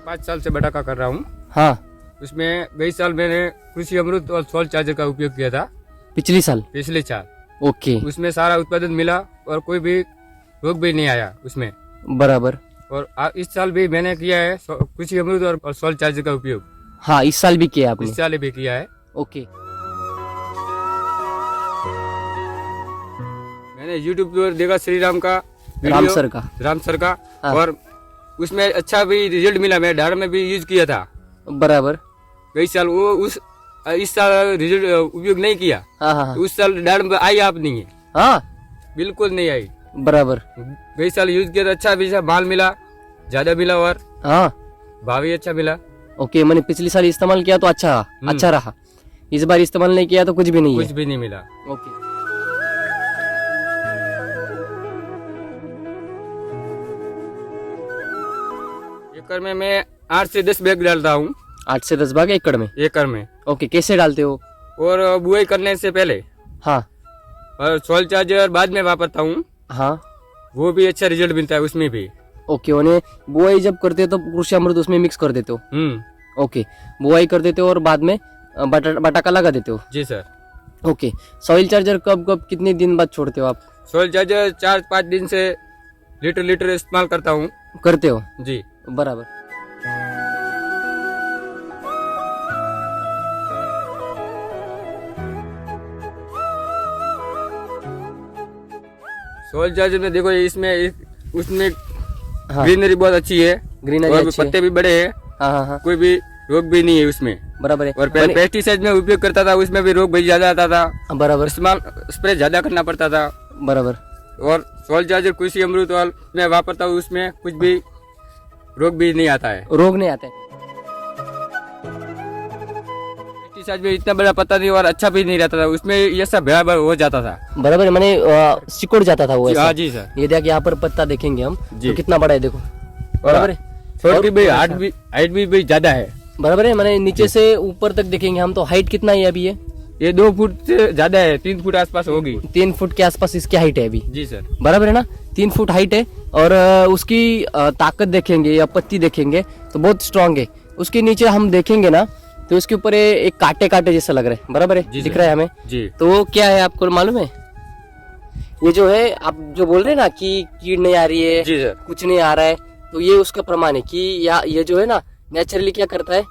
5 साल से बटाका कर रहा हूँ। हाँ, उसमें गई साल मैंने कृषि अमृत और सॉइल चार्जर का उपयोग किया था। पिछले साल। पिछले साल ओके, उसमें सारा उत्पादन मिला और कोई भी रोग भी नहीं आया उसमें। बराबर। और इस साल भी मैंने किया है कृषि अमृत और सॉइल चार्जर का उपयोग। हाँ, इस साल भी किया आपने। इस साल भी किया है। ओके, मैंने यूट्यूब पर देखा श्री राम का राम सर का। राम सर का हाँ। और उसमें अच्छा भी रिजल्ट मिला। मैं डार में भी यूज किया था बराबर। कई साल। वो इस साल रिजल्ट उपयोग नहीं किया। हाँ हाँ तो उस साल डार में आई आप नहीं है, हाँ, बिल्कुल नहीं आई। बराबर। कई साल यूज किया था, अच्छा भी माल मिला, ज्यादा मिला और हाँ, भाव भी अच्छा मिला। ओके, मैंने पिछले साल इस्तेमाल किया तो अच्छा रहा। इस बार इस्तेमाल नहीं किया तो कुछ भी नहीं कुछ है। भी नहीं मिला। ओके, एकड़ में मैं 8 से 10 बैग डालता हूँ। 8 से 10 भाग एकड़ में। एकड़ में। ओके, कैसे डालते हो? और बुआई करने से पहले हाँ और सॉइल चार्जर बाद में वापरता हूँ। हाँ, वो भी अच्छा रिजल्ट मिलता है उसमें भी। ओके। उन्हें बुआई जब करते हो तो कृषि अमृत उसमें मिक्स कर देते हो। ओके, बुआई कर देते हो और बाद में बटाका लगा देते हो। जी सर। ओके, सॉइल चार्जर कब कितने दिन बाद छोड़ते हो आप? सॉइल चार्जर 4-5 दिन से लीटर इस्तेमाल करता हूँ। करते हो, जी बराबर। सॉइल चार्जर में देखो इसमें उसमें हाँ, ग्रीनरी बहुत अच्छी है, ग्रीनरी और अच्छी है। पत्ते भी बड़े हैं, हाँ हाँ हाँ, कोई भी रोग भी नहीं है उसमें। बराबर है। और पहले पेस्टिसाइड में उपयोग करता था, उसमें भी रोग भी ज्यादा आता था, बराबर इस्तेमाल स्प्रे ज्यादा करना पड़ता था। बराबर। और सॉइल चार्जर कृषि अमृत वाल मैं वापरता हूँ, उसमें कुछ भी रोग भी नहीं आता है, रोग नहीं आते। पेस्टिसाइड में इतना बड़ा पत्ता नहीं और अच्छा भी नहीं रहता था, उसमें ये सब भेड़ा हो जाता था। बराबर, मैंने सिकुड़ जाता था वो ऐसा। हाँ जी सर। ये देखिए यहाँ पर पत्ता देखेंगे हम जी। तो कितना बड़ा है, देखो। बराबर है। छोट की भी हाइट भी ज्यादा है। बराबर है, मैंने नीचे से ऊपर तक देखेंगे हम तो हाइट कितना है अभी? ये 2 फुट से ज्यादा है, 3 फुट आसपास होगी। 3 फुट के आसपास इसकी हाइट है अभी। जी सर। बराबर है ना, 3 फुट हाइट है। और उसकी ताकत देखेंगे या पत्ती देखेंगे तो बहुत स्ट्रांग है। उसके नीचे हम देखेंगे ना तो उसके ऊपर एक कांटे जैसा लग रहा है। बराबर है, दिख रहा है हमें जी। तो वो क्या है आपको मालूम है? ये जो है आप जो बोल रहे हैं ना कि कीड़ नहीं आ रही है, जी सर। कुछ नहीं आ रहा है, तो ये उसका प्रमाण है कि ये जो है ना नेचुरली क्या करता है,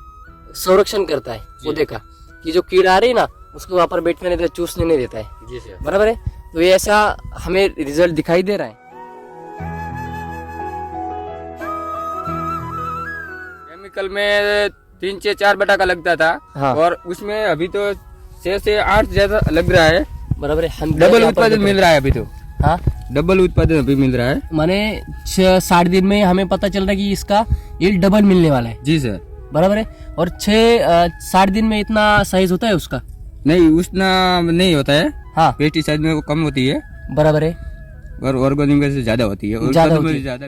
संरक्षण करता है पौधे का, कि जो कीड़ा आ रही है ना उसको वहां पर बैठने नहीं देता, चूसने नहीं देता है। जी सर। बराबर है, तो ये ऐसा हमें रिजल्ट दिखाई दे रहा है। केमिकल में 3 से 4 बटाका लगता था। हाँ। और उसमें अभी तो 6 से 8 ज्यादा लग रहा है। बराबर है, हम डबल उत्पादन मिल रहा है अभी तो। हाँ, डबल उत्पादन अभी मिल रहा है। माने 60 दिन में हमें पता चल रहा है कि इसका यील्ड डबल मिलने वाला है। जी सर। बराबर है, और 60 दिन में इतना साइज होता है उसका? नहीं, उतना नहीं होता है। हाँ, पेस्टिसाइड में वो कम होती है बराबर है, और ऑर्गेनिक में से ज्यादा होती है। ज्यादा होती है। ज्यादा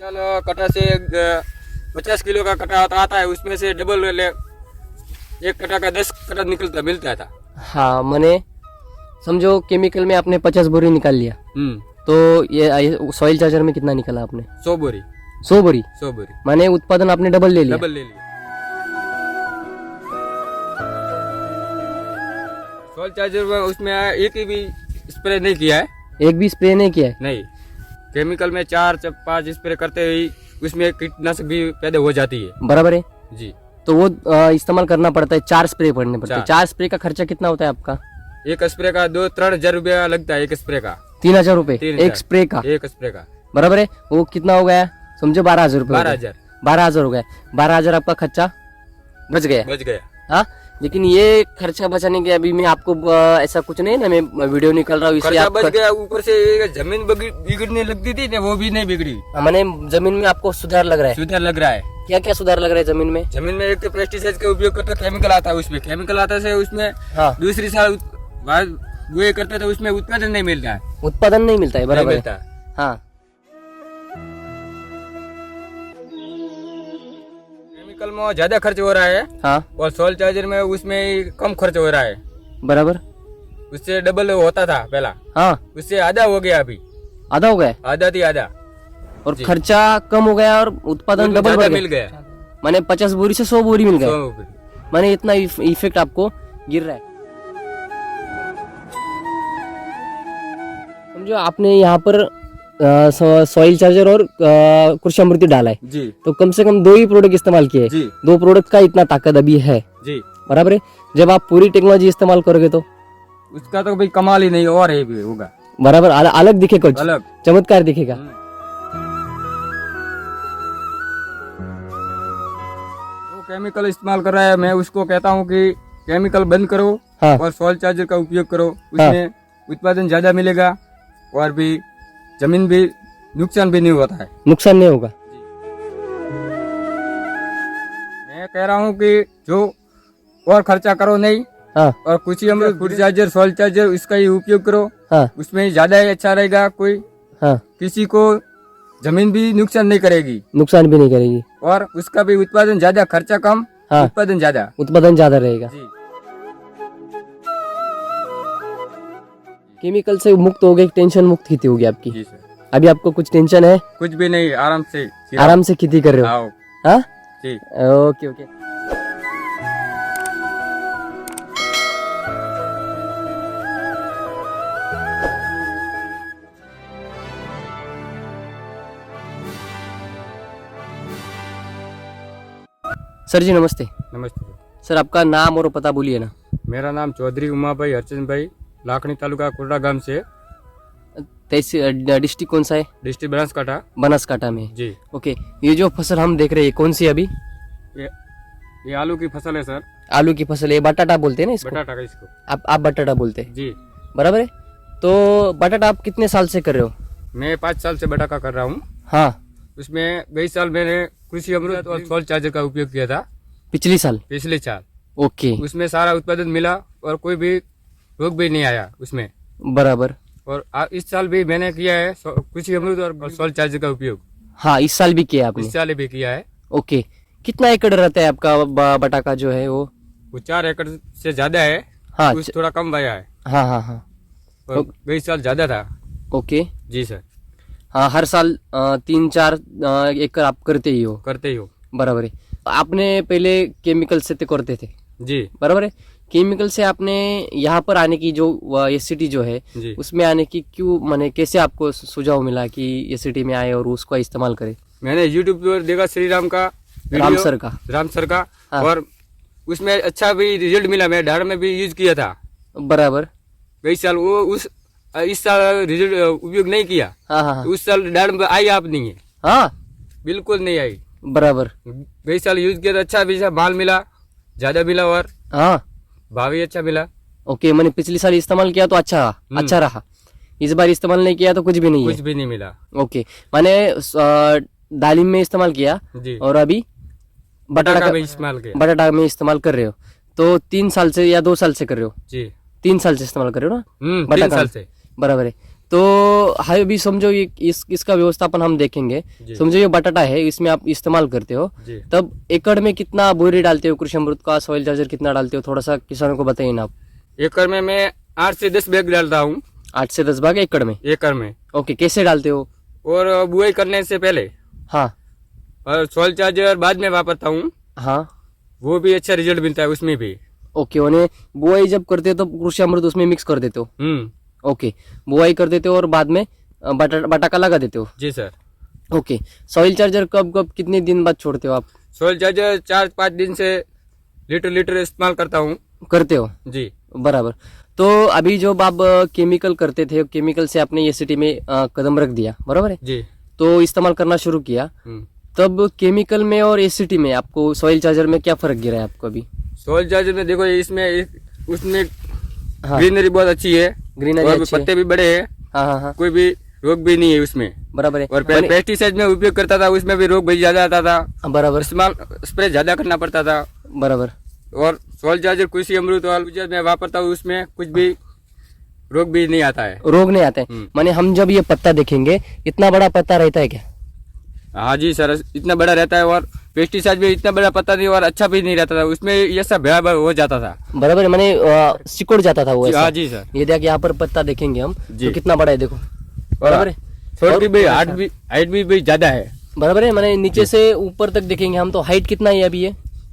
चलो कटा से 50 किलो का कटा आता है, उसमें से डबल एक कटा का 10 कटा मिलता था। हाँ, मैंने समझो केमिकल में आपने 50 बोरी निकाल लिया तो ये सॉइल चार्जर में कितना निकाला आपने? 100 बोरी। 100 बोरी। 100 बोरी माने उत्पादन आपने डबल ले लिया। डबल ले लिया। सॉइल चार्जर में उसमें एक ही भी स्प्रे नहीं किया है। एक भी स्प्रे नहीं किया है? नहीं, केमिकल में 4-5 स्प्रे करते ही उसमें कीटनाशक भी पैदा हो जाती है। बराबर है जी। तो वो इस्तेमाल करना पड़ता है, 4 स्प्रे पड़ने पड़ते हैं। 4 स्प्रे का खर्चा कितना होता है आपका? एक स्प्रे का 2-3 हजार रुपया लगता है। एक स्प्रे का 3000 रुपए 3000 एक स्प्रे का? एक स्प्रे का। बराबर है, वो कितना हो गया समझो? 12,000 रुपए। 12,000। 12,000 हो गया। 12,000 आपका खर्चा बच गया। हाँ, लेकिन ये खर्चा बचाने के अभी मैं आपको ऐसा कुछ नहीं ना, मैं वीडियो निकल रहा हूँ इसलिए खर्चा आप बच गया, ऊपर से जमीन बिगड़ने लगती थी ना, वो भी नहीं बिगड़ी। मैंने जमीन में आपको सुधार लग रहा है? सुधार लग रहा है। क्या क्या सुधार लग रहा है जमीन में? जमीन में एक तो पेस्टिसाइड का उपयोग करता, केमिकल आता है उसमें, केमिकल आता है उसमें। हाँ, दूसरी साल बाद वो करते थे, उसमें उत्पादन नहीं मिलता है। उत्पादन नहीं मिलता है। बराबर मिलता है। है। हाँ, केमिकल में ज्यादा खर्च हो रहा है। हाँ, और सॉइल चार्जर में उसमें कम खर्च हो रहा है। बराबर। उससे डबल होता था पहला, हाँ, उससे आधा हो गया अभी। आधा हो गया? आधा थी आधा। और जी। खर्चा कम हो गया और उत्पादन डबल ज्यादा बढ़ मिल गया। गया। माने 50 बोरी से 100 बोरी मिल गए। तो माने इतना इफेक्ट आपको गिर रहा है। समझो आपने यहाँ पर सॉइल चार्जर और कृषि अमृति डाला है, जी तो कम से कम 2 ही प्रोडक्ट इस्तेमाल किए। जी 2 प्रोडक्ट का इतना ताकत अभी है, जी, बराबर है। जब आप पूरी टेक्नोलॉजी इस्तेमाल करोगे तो उसका तो भाई कमाल ही नहीं और है भी होगा, बराबर अलग दिखेगा, कुछ अलग। चमत्कार दिखेगा। वो केमिकल इस्तेमाल कर रहा है, मैं उसको कहता हूँ कि केमिकल बंद करो हाँ और सॉइल चार्जर का उपयोग करो, उसमें उत्पादन ज्यादा मिलेगा और भी जमीन भी नुकसान भी नहीं होता है। नुकसान नहीं होगा। मैं कह रहा हूँ कि जो और खर्चा करो नहीं, हाँ और कुछ ही हम फूड चार्जर सॉइल चार्जर इसका ही उपयोग करो, हाँ उसमें ज्यादा ही अच्छा रहेगा। कोई हाँ किसी को जमीन भी नुकसान नहीं करेगी नुकसान भी नहीं करेगी और उसका भी उत्पादन ज्यादा, खर्चा कम, हाँ उत्पादन ज्यादा। उत्पादन ज्यादा रहेगा। जी केमिकल से मुक्त हो गए, टेंशन मुक्त खेती होगी आपकी। जी सर, अभी आपको कुछ टेंशन है? कुछ भी नहीं, आराम से आराम से खेती कर रहे हो? आओ। हाँ जी ओके ओके। सर जी नमस्ते। नमस्ते सर। सर आपका नाम और पता बोलिए ना। मेरा नाम चौधरी उमा भाई हरचंद भाई, लाखनी तालुका कुर्डा गांव से, डिस्ट्रिक्ट कौन सा है? डिस्ट्रिक्ट बनासकाठा। बनासकाठा में। जी, ओके, ये जो फसल हम देख रहे हैं कौन सी अभी? ये आलू की फसल है सर। आलू की फसल है, बटाटा बोलते हैं ना इसको? बटाटा का इसको। आप बटाटा बोलते हैं, जी, बराबर है। तो बटाटा आप कितने साल से कर रहे हो? मैं 5 साल से बटाटा कर रहा हूँ। हाँ उसमें गई साल मैंने कृषि अमृत और सॉइल चार्जर का उपयोग किया था, पिछली साल। पिछले साल। ओके उसमें सारा उत्पादन मिला और कोई भी रोग भी नहीं आया उसमें। बराबर। और इस साल भी मैंने किया है कृषि अमृत और सॉइल चार्जर का उपयोग, हाँ इस साल भी किया आपने? इस साल भी किया है। ओके, कितना एकड़ रहता है आपका बटाका जो है वो? 4 एकड़ से ज्यादा है। हाँ कुछ थोड़ा कम भाया है हाँ हाँ हाँ और गई साल ज्यादा था। ओके। जी सर, हाँ हर साल 3-4 एकड़ आप करते ही हो? करते ही हो। बराबर है। आपने पहले केमिकल से तो करते थे, जी बराबर है। केमिकल से आपने यहाँ पर आने की जो एससीटी जो है जी, उसमें आने की क्यों, माने कैसे आपको सुझाव मिला कि एससीटी में आए और उसको इस्तेमाल करें? मैंने यूट्यूब पर देखा श्री राम का राम वीडियो, सर का। राम सर का, हाँ। और उसमें अच्छा भी रिजल्ट मिला। मैं डाड़ में भी यूज किया था बराबर। गई साल। वो इस साल रिजल्ट उपयोग नहीं किया, हाँ हाँ तो उस साल डाड़ में आई आप नहीं है, हाँ बिल्कुल नहीं आई। बराबर। गई साल यूज किया तो अच्छा भी माल मिला, ज्यादा मिला और हाँ भाव भी अच्छा मिला। ओके, मैंने पिछली साल इस्तेमाल किया तो अच्छा रहा। इस बार इस्तेमाल नहीं किया तो कुछ भी नहीं कुछ है। भी नहीं मिला। ओके, मैंने दालिम में इस्तेमाल किया जी, और अभी बटाटा में इस्तेमाल किया। बटाटा में इस्तेमाल कर रहे हो, तो 3 साल से या 2 साल से कर रहे हो? जी 3 साल से इस्तेमाल कर रहे हो ना 3 बटाटा? साल से। बराबर है। तो हाई अभी समझो ये इसका व्यवस्थापन हम देखेंगे। जी। समझो ये बटाटा है, इसमें आप इस्तेमाल करते हो, जी, तब एकड़ में कितना बोरी डालते हो कृषि अमृत का, सॉइल चार्जर कितना डालते हो? थोड़ा सा किसानों को बताइए ना आप। एकड़ में मैं 8 से 10 बैग डालता हूँ। 8 से 10 भाग एकड़ में? एकड़ में। ओके, कैसे डालते हो? और बुआई करने से पहले, हाँ और सॉइल चार्जर बाद में वापरता हूँ, हाँ वो भी अच्छा रिजल्ट मिलता है उसमें भी। ओके, उन्हें बुआई जब करते हो तो कृषि अमृत उसमें मिक्स कर देते हो? ओके, बुआई कर देते हो और बाद में बटाका लगा देते हो? जी सर। ओके, सॉइल चार्जर कब कितने दिन बाद छोड़ते हो आप? सॉइल चार्जर 4-5 दिन से लीटर इस्तेमाल करता हूँ। करते हो? जी, बराबर। तो अभी जो आप केमिकल करते थे, केमिकल से आपने एससीटी में कदम रख दिया, बराबर है, जी। तो इस्तेमाल करना शुरू किया, तब केमिकल में और एससीटी में आपको सॉइल चार्जर में क्या फर्क गिरा है आपको अभी? सॉइल चार्जर में देखो, इसमें उसमें हाँ ग्रीनरी बहुत अच्छी है, ग्रीनरी और अच्छी है। पत्ते भी बड़े हैं, हाँ हाँ हाँ कोई भी रोग भी नहीं है उसमें। बराबर है। और पेस्टिसाइड में उपयोग करता था, उसमें भी रोग भी ज्यादा आता था, बराबर इस्तेमाल स्प्रे ज्यादा करना पड़ता था। बराबर। और सॉइल चार्जर कृषि अमृत वाला मैं वापरता हूँ, उसमें कुछ भी रोग भी नहीं आता है। रोग नहीं आते हैं? माने हम जब ये पत्ता देखेंगे, इतना बड़ा पत्ता रहता है क्या? हाँ जी सर, इतना बड़ा रहता है, और पेस्टिसाइड भी इतना बड़ा पत्ता नहीं, और अच्छा भी नहीं रहता था उसमें, ये सब भयावह हो जाता था। बराबर है, माने सिकुड़ जाता था वो ऐसा। हाँ जी सर। ये देखिए यहाँ पर पत्ता देखेंगे हम जी। तो कितना बड़ा है, देखो, बराबर है। छोड़ की भी हाइट भी ज्यादा है। बराबर है, मैंने नीचे से ऊपर तक देखेंगे हम तो हाइट कितना है अभी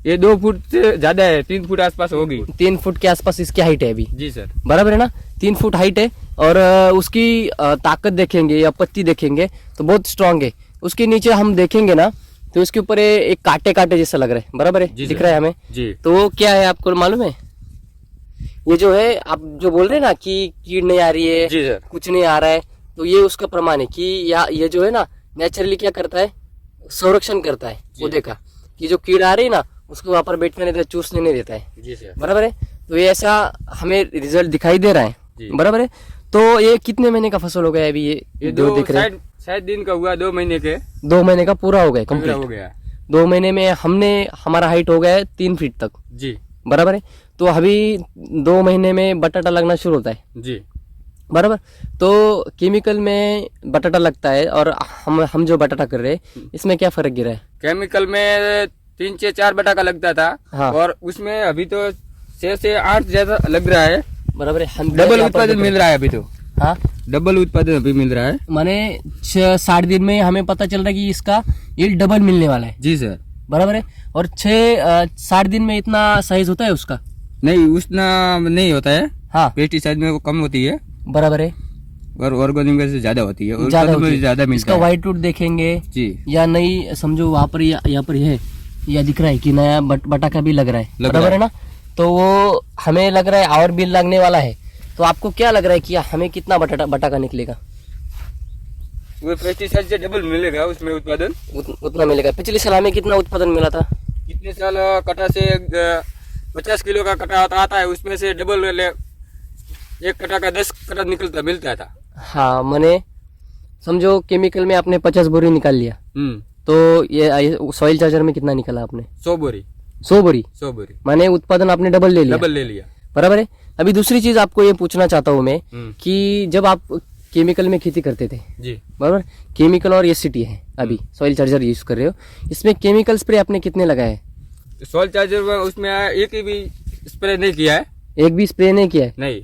ये 2 फुट से ज्यादा है, 3 फुट आसपास होगी। 3 फुट के आसपास इसकी हाइट है अभी। जी सर। बराबर है ना, 3 फुट हाइट है। और उसकी ताकत देखेंगे या पत्ती देखेंगे तो बहुत स्ट्रांग है। उसके नीचे हम देखेंगे ना तो उसके ऊपर एक कांटे कांटे जैसा लग रहा है। बराबर है, दिख रहा है हमें जी। तो वो क्या है आपको मालूम है? ये जो है आप जो बोल रहे हैं ना कि कीड़ नहीं आ रही है, जी सर। कुछ नहीं आ रहा है, तो ये उसका प्रमाण है कि ये जो है ना नेचुरली क्या करता है, संरक्षण करता है पौधे का, कि जो कीड़ा आ रही है ना उसको वहां पर बैठने नहीं देता, चूसने नहीं देता है। जी सर। बराबर है, तो ये ऐसा हमें रिजल्ट दिखाई दे रहा है। बराबर है, तो ये कितने महीने का फसल हो गया अभी? ये जो दिख रहे हैं शायद दिन का हुआ, 2 महीने के। 2 महीने का पूरा हो गया, कंप्लीट हो गया। 2 महीने में हमारा हाइट हो गया है 3 फीट तक। जी। बराबर है, तो अभी 2 महीने में बटाटा लगना शुरू होता है। जी। बराबर, तो केमिकल में बटाटा लगता है और हम जो बटाटा कर रहे हैं इसमें क्या फर्क गिरा है? केमिकल में 3 से 4 बटाका लगता था। हाँ। और उसमें अभी तो 6 से 8 ज्यादा लग रहा है। बराबर है, हम डबल उत्पादन मिल रहा है अभी तो। हाँ, डबल उत्पादन अभी मिल रहा है। माने 60 दिन में हमें पता चल रहा है कि इसका यील्ड डबल मिलने वाला है। जी सर। बराबर है, और 60 दिन में इतना साइज होता है उसका? नहीं, उतना नहीं होता है। हाँ, पेस्टिसाइड में वो कम होती है बराबर है, और ऑर्गेनिक में से ज्यादा होती है। ज्यादा होती है। ज्यादा मिलता इसका है। व्हाइट रूट देखेंगे जी। या नहीं, समझो वहाँ पर यहाँ पर है या दिख रहा है कि नया बटाका भी लग रहा है। बराबर है ना, तो वो हमें लग रहा है और भी लगने वाला है। तो आपको क्या लग रहा है कि हमें कितना बटाका निकलेगा? वो पेस्टिसाइड से डबल मिलेगा उसमें उत्पादन। उतना मिलेगा। पिछले साल हमें कितना उत्पादन मिला था? कितने साल कटा से 50 किलो का कटा आता है, उसमें से डबल एक कटा का 10 कटा मिलता था। हाँ, मैंने समझो केमिकल में आपने 50 बोरी निकाल लिया, तो ये सॉइल चार्जर में कितना निकाला आपने? 100 बोरी। 100 बोरी। 100 बोरी माने उत्पादन आपने डबल ले लिया। डबल ले लिया। बराबर है। अभी दूसरी चीज आपको ये पूछना चाहता हूँ मैं कि जब आप केमिकल में खेती करते थे, जी बराबर, केमिकल और एससीटी है, अभी सॉइल चार्जर यूज कर रहे हो, इसमें केमिकल स्प्रे आपने कितने लगाए? सॉइल चार्जर में उसमें एक ही भी स्प्रे नहीं किया है। एक भी स्प्रे नहीं किया है? नहीं।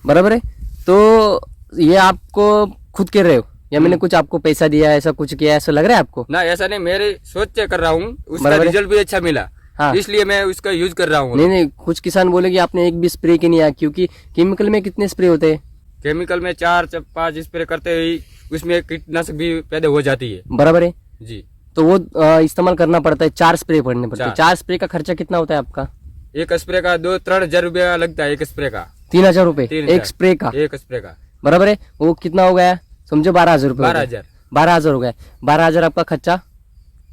बराबर बराबर है, तो ये आपको खुद कर रहे हो या मैंने कुछ आपको पैसा दिया, ऐसा कुछ किया, ऐसा लग रहा है आपको? ना, ऐसा नहीं, मेरे सोच से कर रहा हूँ, उसका बराबर है। रिजल्ट भी अच्छा मिला। हाँ, इसलिए मैं उसका यूज कर रहा हूँ। नहीं, कुछ किसान बोले कि आपने एक भी स्प्रे क्यों नहीं आया, क्योंकि केमिकल में कितने स्प्रे होते हैं? केमिकल में 4-5 स्प्रे करते ही उसमें कीटनाशक भी पैदा हो जाती है। बराबर है, जी। तो वो इस्तेमाल करना पड़ता है, 4 स्प्रे पड़ने पड़ते हैं। 4 स्प्रे का खर्चा कितना होता है आपका? एक स्प्रे का 2-3 हजार रुपया लगता है। एक स्प्रे का 3000 रुपए 3000 एक स्प्रे का। एक स्प्रे का। बराबर है, वो कितना हो गया समझो? 12000 रुपए। 12,000। 12,000 हो गया। 12,000 आपका खर्चा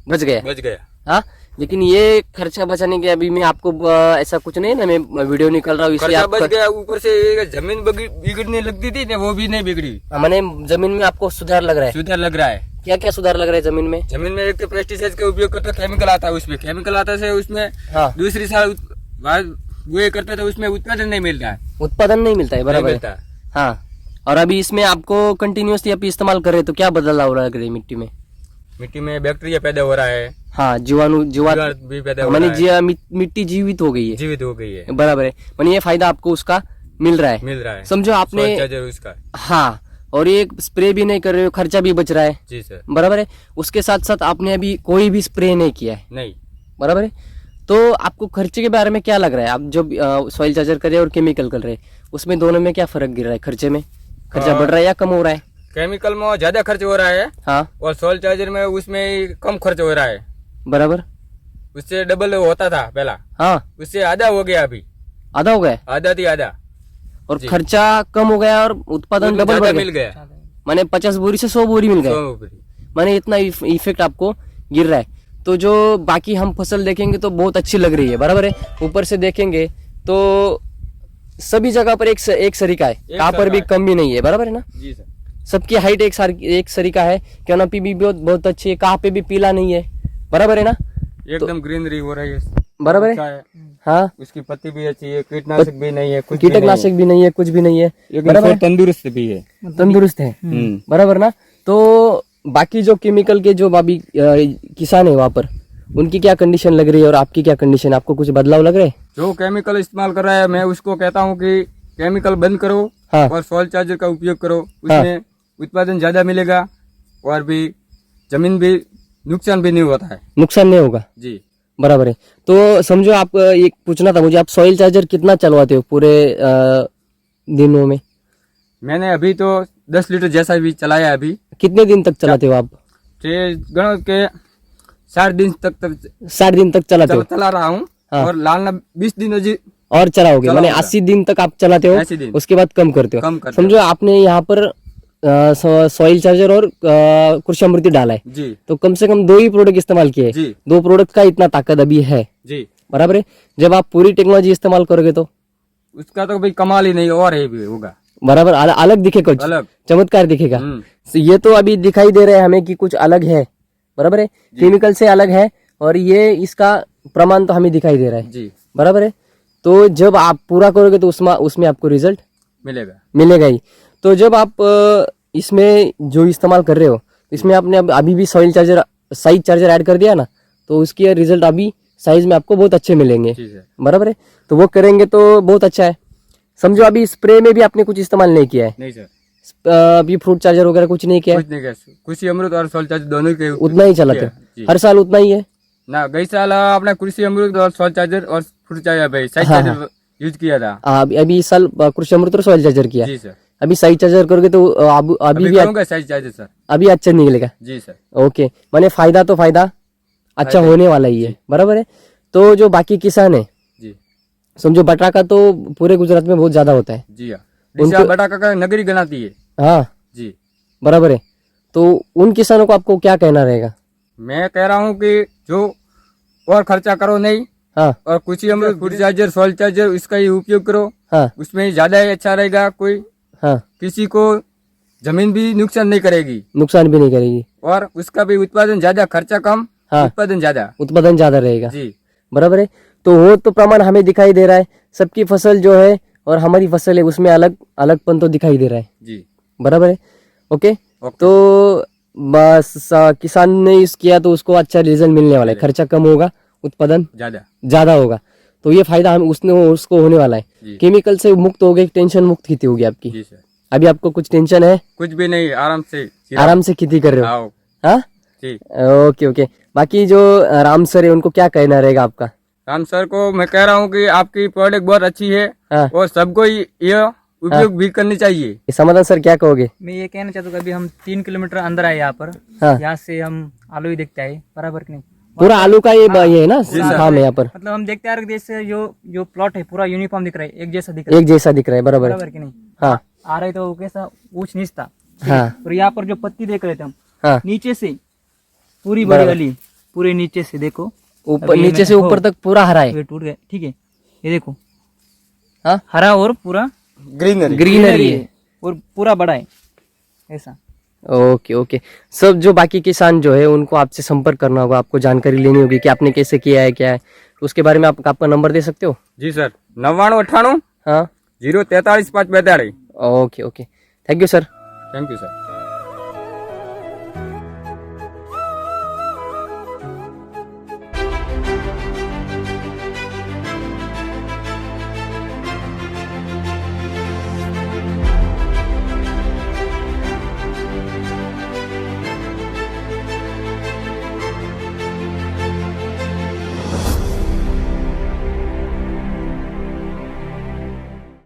बच गया। हाँ, लेकिन ये खर्चा बचाने के अभी मैं आपको ऐसा कुछ नहीं है ना, मैं वीडियो निकल रहा हूँ इसलिए खर्चा बच गया, ऊपर से जमीन बिगड़ने लगती थी ना, वो भी नहीं बिगड़ी। मैंने जमीन में आपको सुधार लग रहा है? सुधार लग रहा है। क्या क्या सुधार लग रहा है जमीन में? जमीन में एक तो पेस्टिसाइड का उपयोग करता, केमिकल आता है उसमें, केमिकल आता है उसमें। हाँ, दूसरी साल वो करते थे, उसमें उत्पादन नहीं मिलता है। उत्पादन नहीं मिलता है। बराबर है। हाँ, और अभी इसमें आपको कंटिन्यूसली आप इस्तेमाल कर रहे तो क्या बदलाव हो रहा है मिट्टी में? मिट्टी में बैक्टीरिया पैदा हो रहा है। हाँ, जीवाणु भी पैदा हो रहा है। मिट्टी जीवित हो गई है। जीवित हो गई है। बराबर है, माने ये फायदा आपको उसका मिल रहा है। समझो आपने उसका। हाँ, और ये स्प्रे भी नहीं कर रहे हो, खर्चा भी बच रहा है। जी सर। बराबर है, उसके साथ साथ आपने अभी कोई भी स्प्रे नहीं किया है। नहीं। बराबर है, तो आपको खर्चे के बारे में क्या लग रहा है? आप जो सॉइल चार्जर कर रहे हैं और केमिकल कर रहे हैं, उसमें दोनों में क्या फर्क गिर रहा है? खर्चे में खर्चा बढ़ रहा है या कम हो रहा है? केमिकल में ज्यादा खर्च हो रहा है। हाँ, और सॉइल चार्जर में उसमें कम खर्च हो रहा है। बराबर, उससे डबल होता था पहला। हाँ, उससे आधा हो गया अभी। आधा हो गया। आधा थी आधा। और खर्चा कम हो गया और उत्पादन डबल बढ़ मिल गया। माने 50 बोरी से 100 बोरी मिल गया। 100 बोरी। माने इतना इफेक्ट आपको गिर रहा है। तो जो बाकी हम फसल देखेंगे तो बहुत अच्छी लग रही है। बराबर है, ऊपर से देखेंगे तो सभी जगह पर एक सरीका है, कहाँ पर भी कम भी नहीं है। बराबर है ना? जी सर। सबकी हाइट एक सरीका है, कैनोपी भी बहुत अच्छी है, कहाँ पे भी पीला नहीं है। बराबर है ना? एकदम ग्रीनरी हो रही है। बराबर है। हाँ, उसकी पत्ती भी अच्छी है, कीटनाशक भी नहीं है, कुछ कीटनाशक भी नहीं है, कुछ भी नहीं है। एकदम तंदुरुस्त भी है। तंदुरुस्त है। बराबर ना? तो बाकी जो केमिकल के जो अभी किसान है वहाँ पर, उनकी क्या कंडीशन लग रही है और आपकी क्या कंडीशन? आपको कुछ बदलाव लग रहे हैं? जो केमिकल इस्तेमाल कर रहा है, मैं उसको कहता हूँ कि केमिकल बंद करो। हाँ, और सॉइल चार्जर का उपयोग करो, उसमें उत्पादन ज्यादा मिलेगा। और भी जमीन भी नुकसान भी नहीं होता है। नुकसान नहीं होगा, जी बराबर है। तो समझो आप एक पूछना था मुझे, आप सॉइल चार्जर कितना चलवाते हो पूरे दिनों में? मैंने अभी तो 10 लीटर जैसा भी चलाया है अभी। कितने दिन तक चलाते हो आप? गणों के 60 दिन तक 60 दिन तक चलाते हो? चला रहा हूँ। हाँ। और लालना 20 दिन जी और चलाओगे, माने चलाऊंगा। 80 दिन तक आप चलाते हो, 80 दिन। उसके बाद कम करते हो। कम करते समझो आपने यहाँ पर सॉइल चार्जर और कृषि अमृति डाला है, जी तो कम से कम 2 ही प्रोडक्ट इस्तेमाल किए, जी 2 प्रोडक्ट का इतना ताकत अभी है, जी। बराबर है। जब आप पूरी टेक्नोलॉजी इस्तेमाल करोगे तो उसका तो भाई कमाल ही नहीं और है भी होगा, बराबर अलग दिखेगा, कुछ अलग चमत्कार दिखेगा। हम्म। तो ये तो अभी दिखाई दे रहा है हमें कि कुछ अलग है, बराबर है, केमिकल से अलग है, और ये इसका प्रमाण तो हमें दिखाई दे रहा है, जी बराबर है। तो जब आप पूरा करोगे तो उसमें आपको रिजल्ट मिलेगा ही। तो जब आप इसमें जो इस्तेमाल कर रहे हो, इसमें आपने अभी भी soil charger size charger add कर दिया ना, तो उसके रिजल्ट अभी साइज में आपको बहुत अच्छे मिलेंगे, बराबर है। तो वो करेंगे तो बहुत अच्छा है। समझो अभी स्प्रे में भी आपने कुछ इस्तेमाल नहीं किया है? नहीं सर, अभी फ्रूट चार्जर वगैरह कुछ नहीं किया है? कुछ नहीं किया। कृषि अमृत और सॉइल चार्जर दोनों के उतना ही चलाते जी। हो? हर साल उतना ही है ना, गई साल आपने कृषि अमृत और सॉइल चार्जर और फ्रूट चार्जर भाई साइड चार्जर यूज किया था। अभी इस साल कृषि अमृत और सॉइल चार्जर किया। जी सर, अभी साइज चार्जर करोगे तो अभी भी करूंगा साइड चार्जर सर। अभी अच्छा निकलेगा। जी सर, ओके, माने फायदा तो फायदा अच्छा होने वाला ही है, बराबर है। तो जो बाकी किसान है, जी समझो बटाका तो पूरे गुजरात में बहुत ज्यादा होता है। जी हाँ, जिसे आप बटाका का नगरी गनाती है। हाँ जी, बराबर है। तो उन किसानों को आपको क्या कहना रहेगा? मैं कह रहा हूँ कि जो और खर्चा करो नहीं, हाँ और कृषि अमृत फ्रूट चार्जर सॉइल चार्जर इसका ही उपयोग करो। हाँ उसमें ही ज्यादा ही अच्छा रहेगा। कोई हाँ, किसी को जमीन भी नुकसान नहीं करेगी, नुकसान भी नहीं करेगी, और उसका भी उत्पादन ज्यादा, खर्चा कम, हाँ, उत्पादन ज्यादा रहेगा, जी बराबर है। तो वो तो प्रमाण हमें दिखाई दे रहा है। सबकी फसल जो है और हमारी फसल है उसमें अलग अलगपन तो दिखाई दे रहा है, जी, बराबर है। Okay, okay. तो बस किसान ने इस किया तो उसको अच्छा रिजल्ट मिलने वाला है, खर्चा कम होगा, उत्पादन ज्यादा होगा। तो ये फायदा हम उसको होने वाला है। जी। केमिकल से मुक्त हो गए, टेंशन मुक्त खेती होगी आपकी। जी सर, अभी आपको कुछ टेंशन है? कुछ भी नहीं, आराम से खेती कर रहे हो? आओ। हाँ, जी। Okay okay. बाकी जो राम सर है उनको क्या कहना रहेगा आपका? राम सर को मैं कह रहा हूँ कि आपकी प्रोडक्ट बहुत अच्छी है, हाँ। और सबको ये उपयोग भी करनी चाहिए। समाधान सर क्या कहोगे? मैं ये कहना चाहता हूँ कि अभी हम 3 किलोमीटर अंदर आए यहाँ पर। हाँ। यहाँ से हम आलू ही देखते आए, बराबर कि नहीं? पूरा आलू का ये है ना फार्म है यहाँ पर? मतलब हम देखते आ रहे जैसे जो प्लॉट है पूरा यूनिफॉर्म दिख रहा है, एक जैसा दिख रहा है, एक जैसा दिख रहा है, बराबर है। बराबर कि नहीं? हाँ आ रहे तो कैसा ऊंच नीच था। हाँ और यहाँ पर जो पत्ती देख रहे थे हम, हाँ, नीचे से पूरी बड़ी वाली, पूरे नीचे से देखो, ऊपर अभी नीचे से मैं- ऊपर तक पूरा हरा है। ये टूट गए, ठीक है, ये देखो हाँ, हरा और पूरा ग्रीनरी है, और पूरा बड़ा है ऐसा। Okay okay. सब जो बाकी किसान जो है उनको आपसे संपर्क करना होगा, आपको जानकारी लेनी होगी कि आपने कैसे किया है, क्या है, उसके बारे में आपका नंबर दे सकते हो? जी सर, 9998 हाँ, 043 542। Okay okay, thank you sir. Thank you sir.